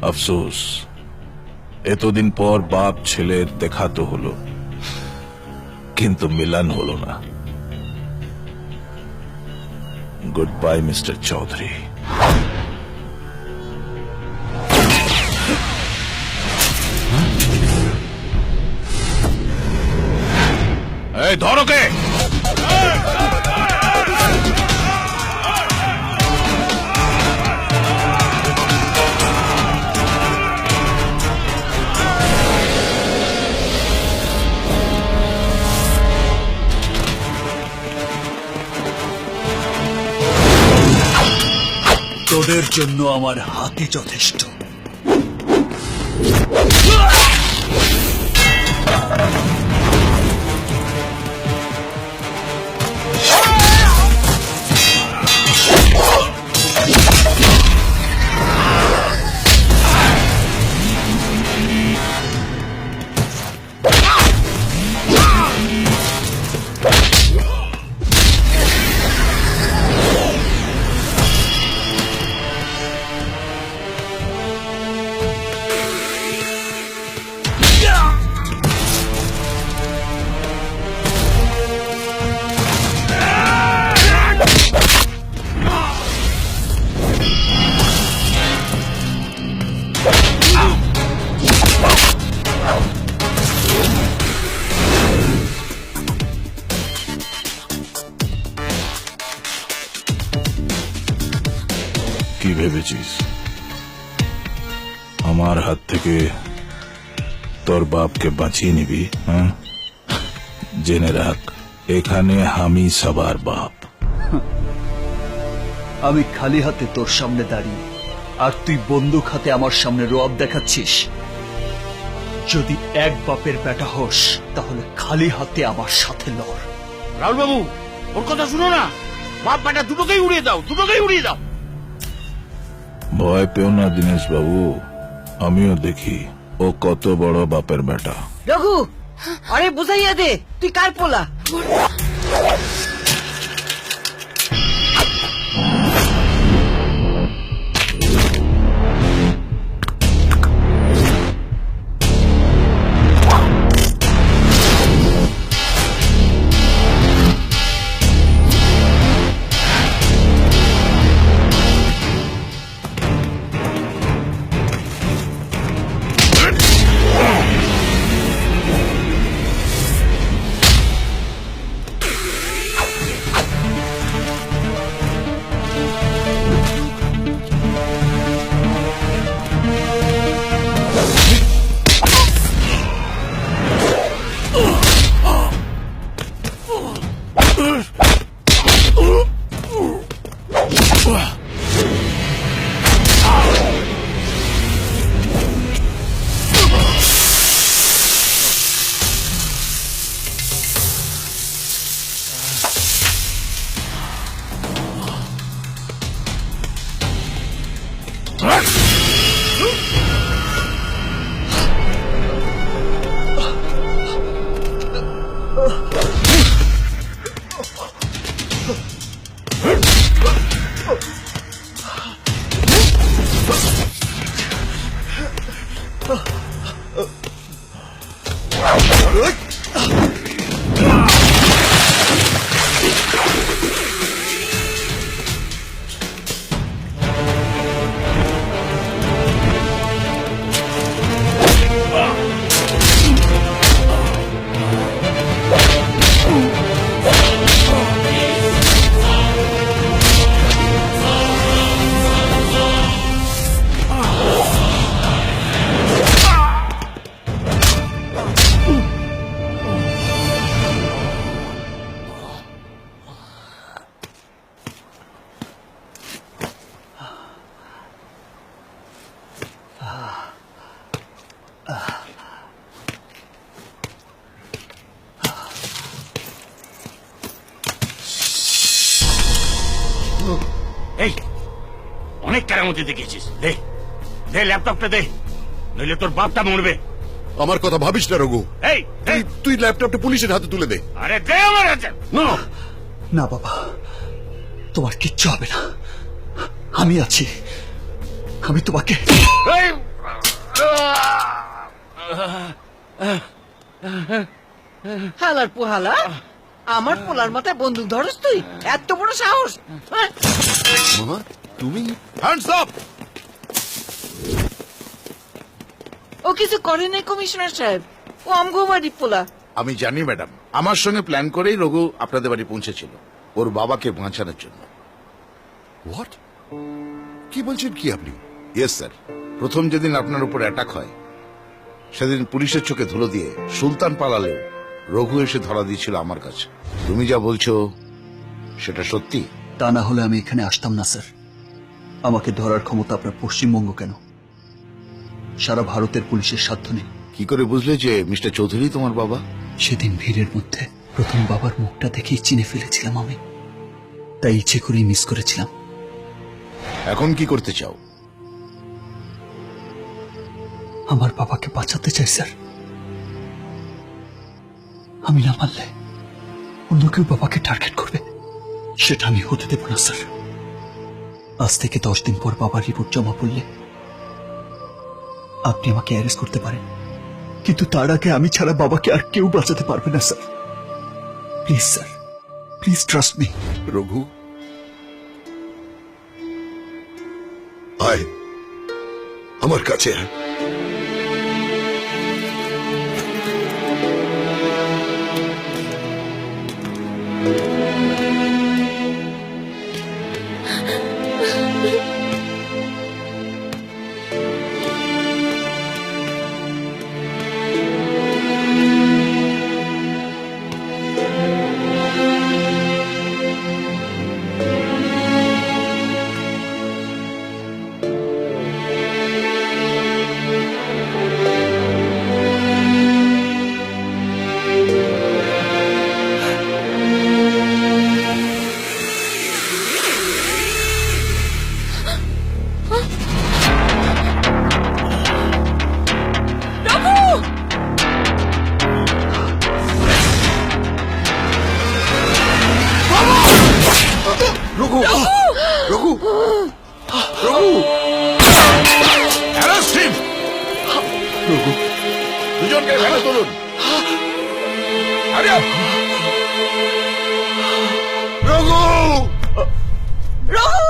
আফসোস, এতদিন পর বাপ ছেলের দেখা তো হলো, কিন্তু মিলন হলো না। Good bye mister Chowdhury. এই ধরো কে? তোদের জন্য আমার হাতি যথেষ্ট। কি ভেবেছিস আমার হাত থেকে তোর বাপকে বাঁচিয়ে নিবি? হ্যাঁ, জেনে রাখ, এখানে আমি সবার বাপ। আমি খালি হাতে তোর সামনে দাঁড়িয়ে, আর তুই বন্দুক হাতে আমার সামনে রোয়াব দেখাচ্ছিস। যদি এক বাপের বেটা হোস, তাহলে খালি হাতে আমার সাথে লড়। রাহুল বাবু, ওর কথা শুনো না। বাপ বেটা দুটোকেই উড়িয়ে দাও, দুটোকেই উড়িয়ে দাও। ভয় পেও না দীনেশ বাবু, আমিও দেখি ও কত বড় বাপের বেটা। রঘু, আরে বুঝাইয়া দে, তুই কার পোলা? এই অনেক কেরামতি দেখিয়েছিস, দে দে ল্যাপটপটা দে, নইলে তোর বাপটা মরবে। আমার কথা ভাবিস না রঘু। এই তুই ল্যাপটপটা পুলিশের হাতে তুলে দে। আরে দে আমার হাতে। না বাবা, তোমার কিচ্ছু হবে না, আমি আছি। আমি তোমাকে এই হালার পোহালা আমার পোলার মাথায় বন্দুক ধরস তুই? এত বড় সাহস! হ্যাঁ? মামা তুমি হ্যান্ডস আপ! ও কিছু করে নাই কমিশনার সাহেব, ও আমগো বাড়ি পোলা। আমি জানি ম্যাডাম, আমার সঙ্গে প্ল্যান করেই রঘু আপনাদের বাড়ি পৌঁছেছিল ওর বাবাকে বাঁচানোর জন্য। হোয়াট? কি বলছেন কি আপনি? ইয়েস স্যার, প্রথম যেদিন আপনার উপর অ্যাটাক হয় সেদিন পুলিশের চোখে ধুলো দিয়ে সুলতান পালালেও রঘু এসে ধরা দিয়েছিল আমার কাছে। তুমি যা বলছো সেটা সত্যি? তা না হলে আমি এখানে আসতাম না স্যার। আমাকে ধরার ক্ষমতা আপনার পশ্চিমবঙ্গ কেন, সারা ভারতের পুলিশের সাধ্য নেই। কি করে বুঝলে যে মিস্টার চৌধুরী তোমার বাবা? সেদিন ভিড়ের মধ্যে প্রথম বাবার মুখটা দেখেই চিনে ফেলেছিলাম আমি, তাই ইচ্ছে করেই মিস করেছিলাম। এখন কি করতে চাও? আমার বাবাকে বাঁচাতে চাই স্যার। আমি না মানলে অন্য কেউ বাবাকে টার্গেট করবে, সেটা আমি হতে দেব না স্যার। আজ থেকে 10 দিন পর বাবার রিপোর্ট জমা পড়লে আপনি আমাকে অ্যারেস্ট করতে পারেন, কিন্তু তার আগে আমি ছাড়া বাবাকে আর কেউ বাঁচাতে পারবে না sir. Please sir, please trust me. Raghu আয় আমার কাছে আয়। Raghu Raghu Raghu Arrest him! দুজনকে ভেঙে তুলুন। Hurry up! রঘু রঘু!